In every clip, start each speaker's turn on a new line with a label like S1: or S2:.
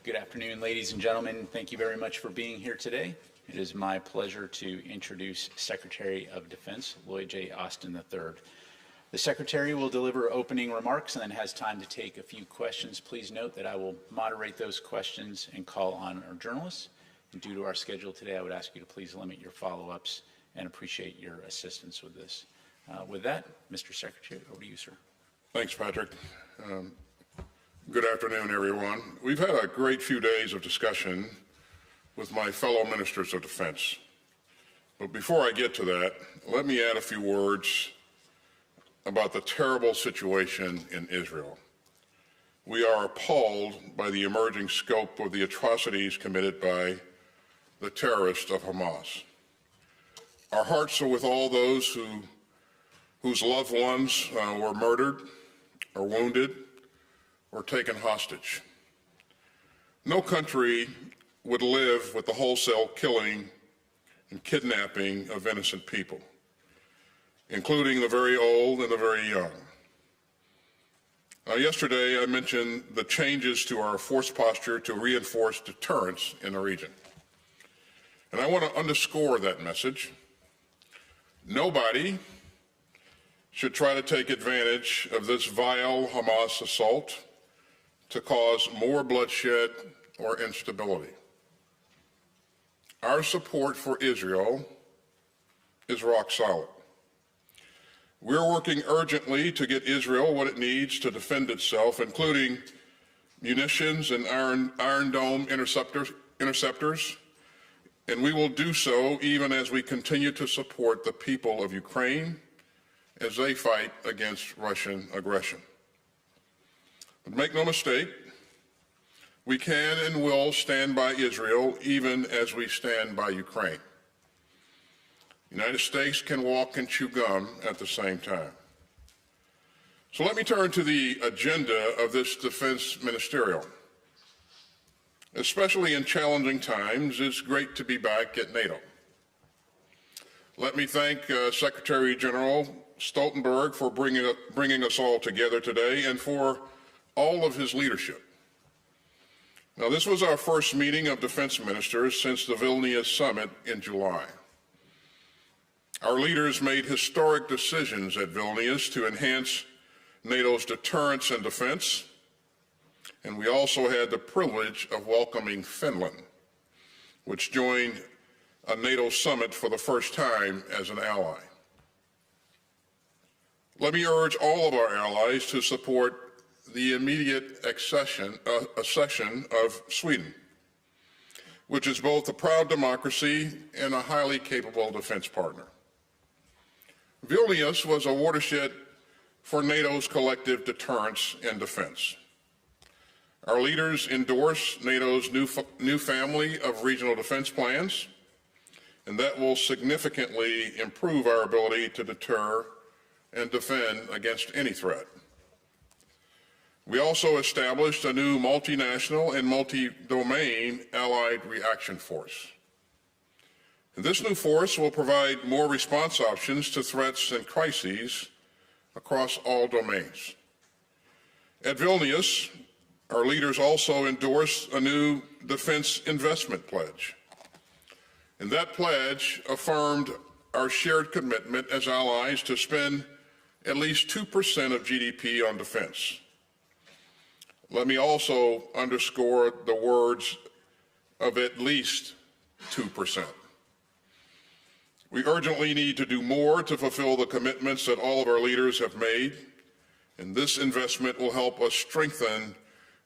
S1: Good afternoon, ladies and gentlemen. Thank you very much for being here today. It is my pleasure to introduce Secretary of Defense Lloyd J. Austin III. The Secretary will deliver opening remarks and then has time to take a few questions. Please note that I will moderate those questions and call on our journalists. And due to our schedule today, I would ask you to please limit your follow-ups and appreciate your assistance with this. With that, Mr. Secretary, over to you, sir.
S2: Thanks, Patrick. Good afternoon, everyone. We've had a great few days of discussion with my fellow ministers of defense. But before I get to that, let me add a few words about the terrible situation in Israel. We are appalled by the emerging scope of the atrocities committed by the terrorists of Hamas. Our hearts are with all those whose loved ones were murdered or wounded or taken hostage. No country would live with the wholesale killing and kidnapping of innocent people, including the very old and the very young. Yesterday, I mentioned the changes to our force posture to reinforce deterrence in the region. And I want to underscore that message. Nobody should try to take advantage of this vile Hamas assault to cause more bloodshed or instability. Our support for Israel is rock solid. We're working urgently to get Israel what it needs to defend itself, including munitions and Iron Dome interceptors, and we will do so even as we continue to support the people of Ukraine as they fight against Russian aggression. But make no mistake, we can and will stand by Israel even as we stand by Ukraine. The United States can walk and chew gum at the same time. So let me turn to the agenda of this defense ministerial. Especially in challenging times, it's great to be back at NATO. Let me thank Secretary General Stoltenberg for bringing us all together today and for all of his leadership. Now, this was our first meeting of defense ministers since the Vilnius summit in July. Our leaders made historic decisions at Vilnius to enhance NATO's deterrence and defense, and we also had the privilege of welcoming Finland, which joined a NATO summit for the first time as an ally. Let me urge all of our allies to support the immediate accession of Sweden, which is both a proud democracy and a highly capable defense partner. Vilnius was a watershed for NATO's collective deterrence and defense. Our leaders endorsed NATO's new family of regional defense plans, and that will significantly improve our ability to deter and defend against any threat. We also established a new multinational and multi-domain allied reaction force. And this new force will provide more response options to threats and crises across all domains. At Vilnius, our leaders also endorsed a new defense investment pledge. And that pledge affirmed our shared commitment as allies to spend at least 2% of GDP on defense. Let me also underscore the words of at least 2%. We urgently need to do more to fulfill the commitments that all of our leaders have made, and this investment will help us strengthen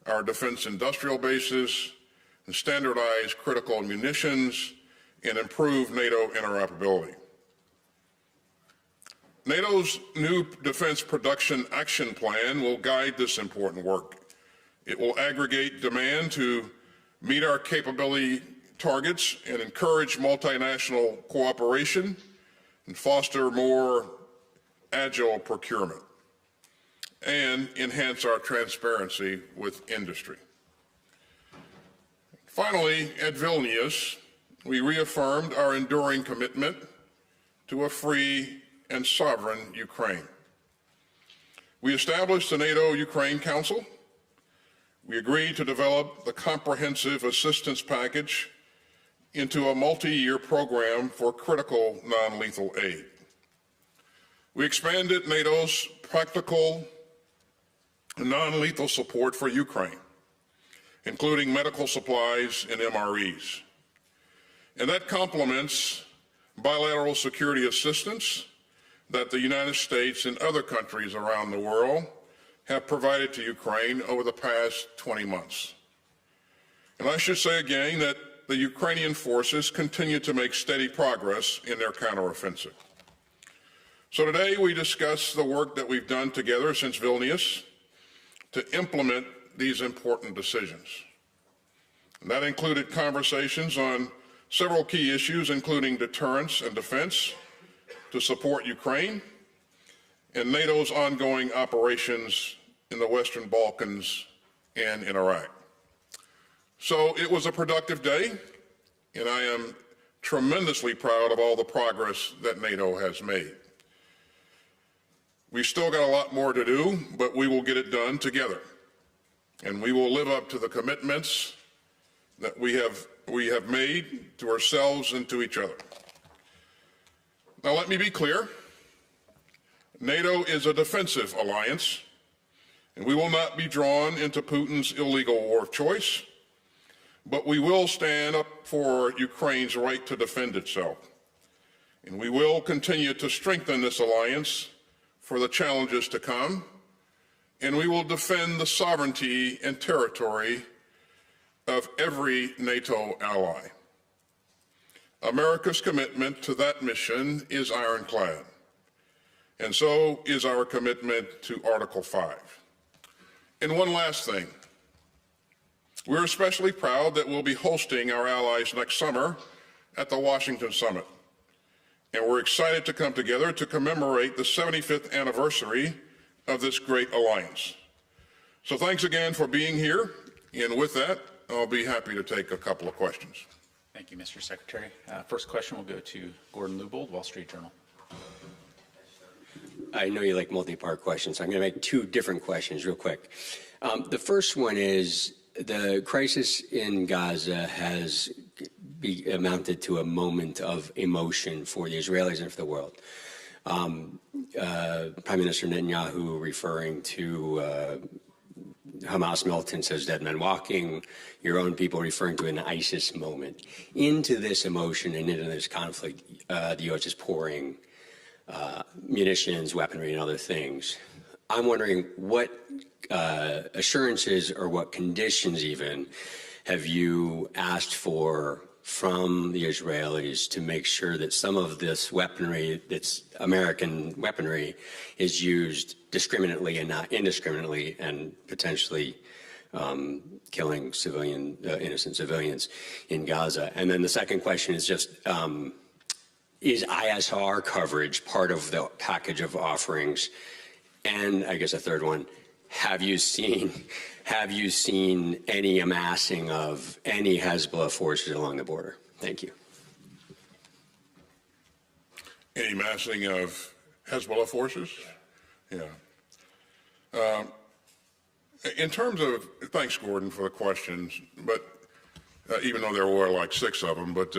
S2: our defense industrial bases and standardize critical munitions and improve NATO interoperability. NATO's new Defense Production Action Plan will guide this important work. It will aggregate demand to meet our capability targets and encourage multinational cooperation and foster more agile procurement and enhance our transparency with industry. Finally, at Vilnius, we reaffirmed our enduring commitment to a free and sovereign Ukraine. We established the NATO-Ukraine Council. we agreed to develop the comprehensive assistance package into a multi-year program for critical non-lethal aid. We expanded NATO's practical non-lethal support for Ukraine, including medical supplies and MREs. And that complements bilateral security assistance that the United States and other countries around the world have provided to Ukraine over the past 20 months. And I should say again that the Ukrainian forces continue to make steady progress in their counteroffensive. So today we discuss the work that we've done together since Vilnius to implement these important decisions. And that included conversations on several key issues, including deterrence and defense to support Ukraine and NATO's ongoing operations in the Western Balkans and in Iraq. So it was a productive day, and I am tremendously proud of all the progress that NATO has made. We've still got a lot more to do, but we will get it done together. And we will live up to the commitments that we have made to ourselves and to each other. Now let me be clear. NATO is a defensive alliance, and we will not be drawn into Putin's illegal war of choice, but we will stand up for Ukraine's right to defend itself. And we will continue to strengthen this alliance for the challenges to come, and we will defend the sovereignty and territory of every NATO ally. America's commitment to that mission is ironclad, and so is our commitment to Article 5. And one last thing. We're especially proud that we'll be hosting our allies next summer at the Washington Summit. And we're excited to come together to commemorate the 75th anniversary of this great alliance. So thanks again for being here. And with that, I'll be happy to take a couple of questions.
S1: Thank you, Mr. Secretary. First question will go to Gordon Leubold, Wall Street Journal.
S3: I know you like multi-part questions, so I'm going to make two different questions real quick. The first one is the crisis in Gaza has amounted to a moment of emotion for the Israelis and for the world. Prime Minister Netanyahu referring to Hamas militants as dead men walking, your own people referring to an ISIS moment. Into this emotion and into this conflict, the U.S. is pouring munitions, weaponry, and other things. I'm wondering what assurances or what conditions even have you asked for from the Israelis to make sure that some of this weaponry, that's American weaponry, is used discriminately and not indiscriminately and potentially killing innocent civilians in Gaza? And then the second question is just, is ISR coverage part of the package of offerings? And I guess a third one, have you seen any amassing of any Hezbollah forces along the border? Thank you.
S2: Any massing of Hezbollah forces? Yeah. In terms of, thanks, Gordon, for the questions, but even though there were like 6 of them, but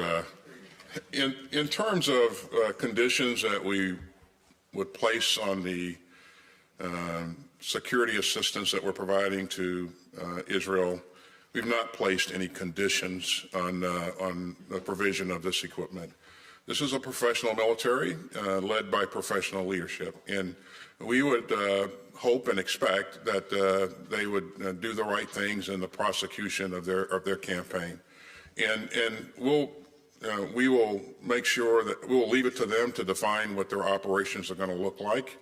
S2: in terms of conditions that we would place on the security assistance that we're providing to Israel, we've not placed any conditions on the provision of this equipment. This is a professional military led by professional leadership, and we would hope and expect that they would do the right things in the prosecution of their campaign, and we will make sure that we will leave it to them to define what their operations are going to look like.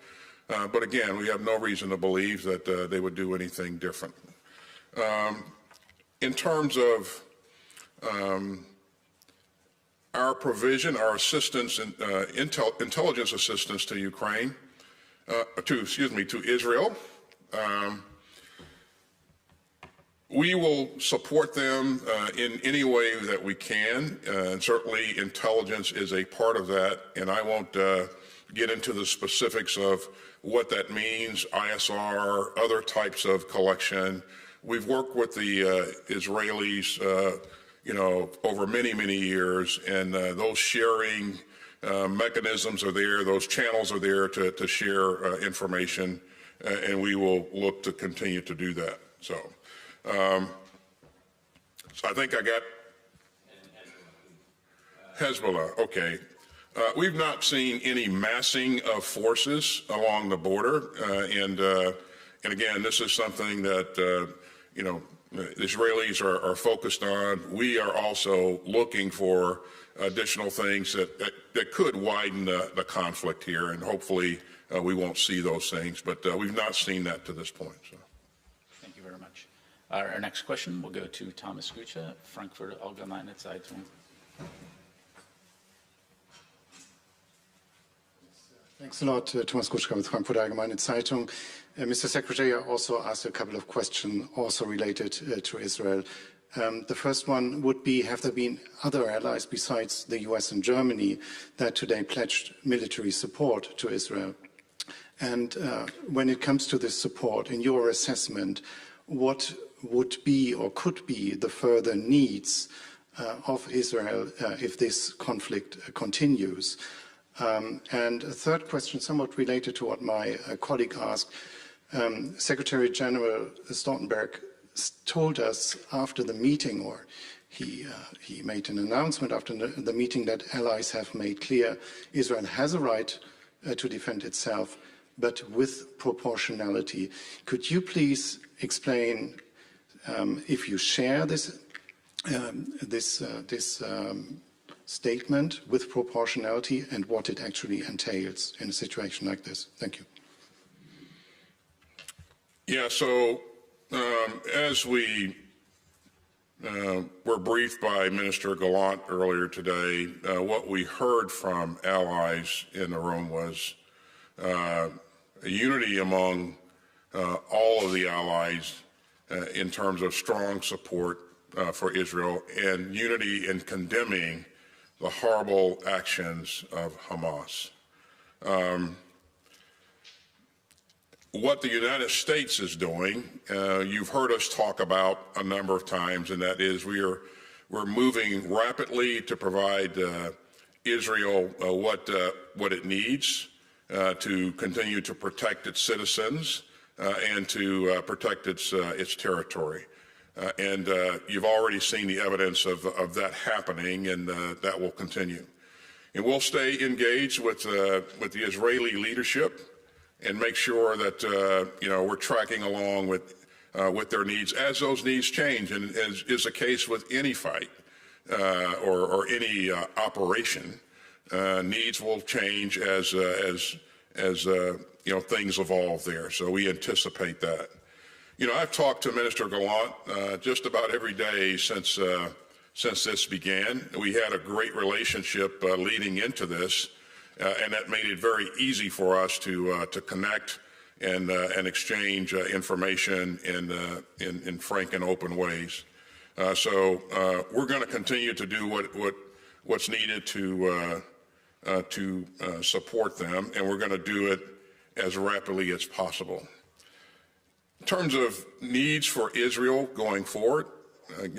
S2: But again, we have no reason to believe that they would do anything different. In terms of our provision, our assistance, intelligence assistance to Ukraine, to Israel, we will support them in any way that we can, and certainly intelligence is a part of that, and I won't get into the specifics of what that means, ISR, other types of collection. we've worked with the Israelis, over many, many years, and those sharing mechanisms are there, those channels are there to share information, and we will look to continue to do that. So I think I got Hezbollah. Okay. We've not seen any massing of forces along the border, and again, this is something that the Israelis are focused on. We are also looking for additional things that could widen the conflict here, and hopefully we won't see those things, but we've not seen that to this point. So.
S1: Thank you very much. Our next question will go to Thomas Gutsche, Frankfurter Allgemeine Zeitung.
S4: Thanks a lot, Thomas Gutzka with Frankfurter Allgemeine Zeitung. Mr. Secretary, I also asked a couple of questions also related to Israel. The first one would be, have there been other allies besides the US and Germany that today pledged military support to Israel? And when it comes to this support, in your assessment, what would be or could be the further needs of Israel if this conflict continues? And a third question, somewhat related to what my colleague asked, Secretary General Stoltenberg told us after the meeting, or he made an announcement after the meeting, that allies have made clear Israel has a right to defend itself, but with proportionality. Could you please explain if you share this statement with proportionality and what it actually entails in a situation like this? Thank you.
S2: Yeah, so as we were briefed by Minister Gallant earlier today, what we heard from allies in the room was a unity among all of the allies in terms of strong support for Israel, and unity in condemning the horrible actions of Hamas. What the United States is doing, you've heard us talk about a number of times, and that is we're moving rapidly to provide Israel what it needs to continue to protect its citizens and to protect its territory. And you've already seen the evidence of that happening, and that will continue. And we'll stay engaged with the Israeli leadership and make sure that we're tracking along with their needs as those needs change, and as is the case with any fight or any operation. Needs will change as things evolve there. So we anticipate that. I've talked to Minister Gallant just about every day since this began. We had a great relationship leading into this, and that made it very easy for us to connect and exchange information in frank and open ways. So we're going to continue to do what's needed to support them, and we're going to do it as rapidly as possible. In terms of needs for Israel going forward,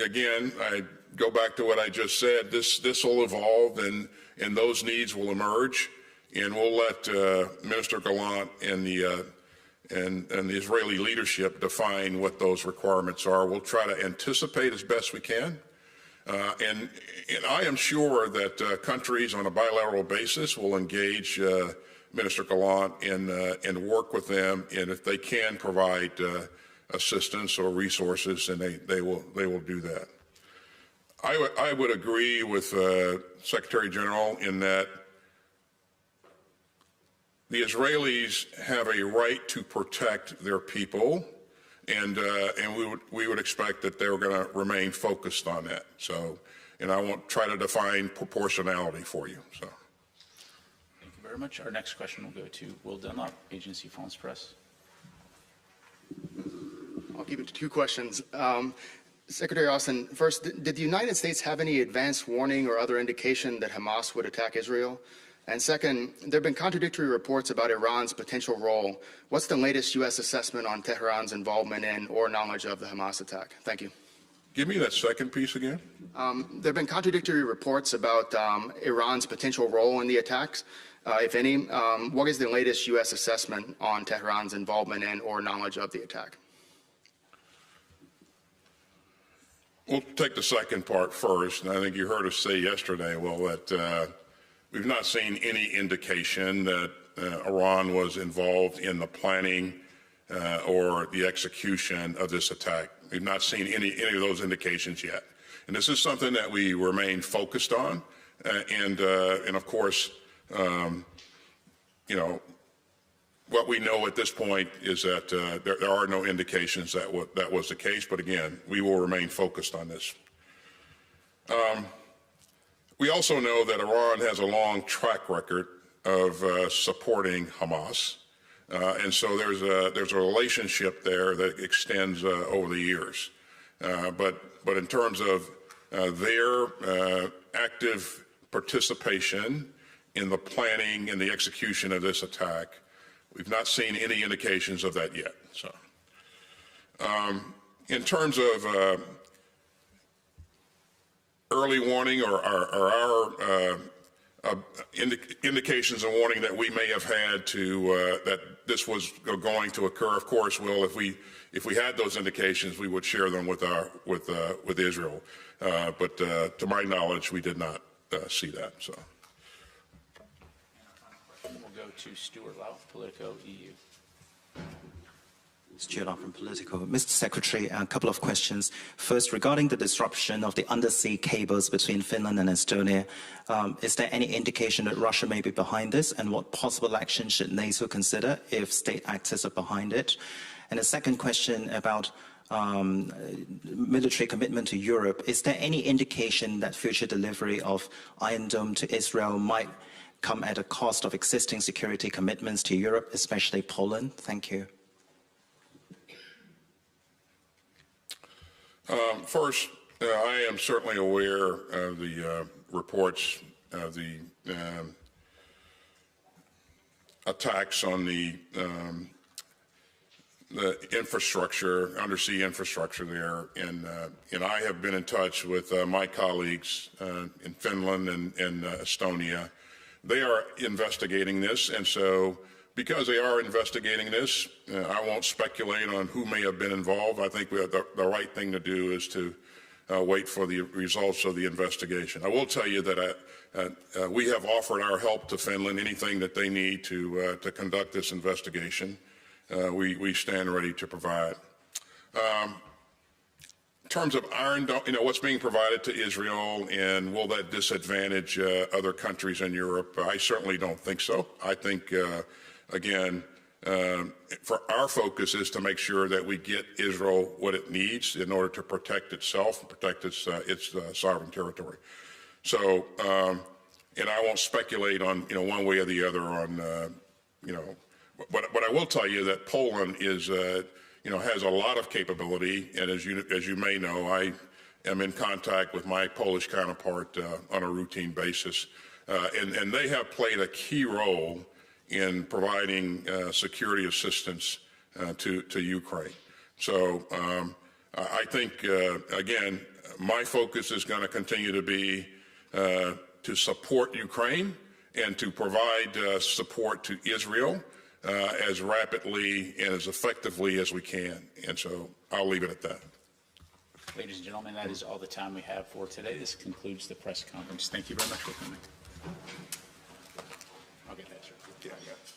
S2: again, I go back to what I just said. This will evolve, and those needs will emerge, and we'll let Minister Gallant and the Israeli leadership define what those requirements are. We'll try to anticipate as best we can, and I am sure that countries on a bilateral basis will engage Minister Gallant and work with them, and if they can provide assistance or resources, and they will do that. I would agree with Secretary General in that the Israelis have a right to protect their people, and we would expect that they're going to remain focused on that. So, and I won't try to define proportionality for you. So.
S1: Thank you very much. Our next question will go to Will Dunlop, Agency France Press.
S5: I'll keep it to two questions. Secretary Austin, first, did the United States have any advance warning or other indication that Hamas would attack Israel? And second, there have been contradictory reports about Iran's potential role. What's the latest U.S. assessment on Tehran's involvement in or knowledge of the Hamas attack? Thank you.
S2: Give me that second piece again.
S5: There have been contradictory reports about Iran's potential role in the attacks, if any. What is the latest U.S. assessment on Tehran's involvement in or knowledge of the attack?
S2: We'll take the second part first. And I think you heard us say yesterday, well, that we've not seen any indication that Iran was involved in the planning or the execution of this attack. We've not seen any of those indications yet. And this is something that we remain focused on. And of course, you know, what we know at this point is that there are no indications that that was the case. But again, we will remain focused on this. We also know that Iran has a long track record of supporting Hamas. And so there's a relationship there that extends over the years. But in terms of their active participation in the planning and the execution of this attack, we've not seen any indications of that yet. So, in terms of early warning or our indications and warning that we may have had to that this was going to occur, of course, Will, if we had those indications, we would share them with Israel. But to my knowledge, we did not see that. So.
S1: We'll go to Stuart Lau, Politico EU.
S6: Stuart Lau from Politico. Mr. Secretary, a couple of questions. First, regarding the disruption of the undersea cables between Finland and Estonia, is there any indication that Russia may be behind this, and what possible action should NATO consider if state actors are behind it? And a second question about military commitment to Europe. Is there any indication that future delivery of Iron Dome to Israel might come at a cost of existing security commitments to Europe, especially Poland? Thank you.
S2: First, I am certainly aware of the reports of the attacks on the infrastructure, undersea infrastructure there, and I have been in touch with my colleagues in Finland and Estonia. They are investigating this, and so because they are investigating this, I won't speculate on who may have been involved. I think the right thing to do is to wait for the results of the investigation. I will tell you that we have offered our help to Finland, anything that they need to conduct this investigation. We stand ready to provide. In terms of Iron Dome, you know, what's being provided to Israel, and will that disadvantage other countries in Europe? I certainly don't think so. I think, again, for our focus is to make sure that we get Israel what it needs in order to protect itself and protect its sovereign territory. So, and I won't speculate on, you know, one way or the other on, you know, but I will tell you that Poland is, you know, has a lot of capability, and as you may know, I am in contact with my Polish counterpart on a routine basis, and they have played a key role in providing security assistance to Ukraine. So I think, again, my focus is going to continue to be to support Ukraine and to provide support to Israel as rapidly and as effectively as we can. And so I'll leave it at that.
S1: Ladies and gentlemen, that is all the time we have for today. This concludes the press conference. Thank you very much for coming. I'll get that, sir.
S2: Yeah, I got it.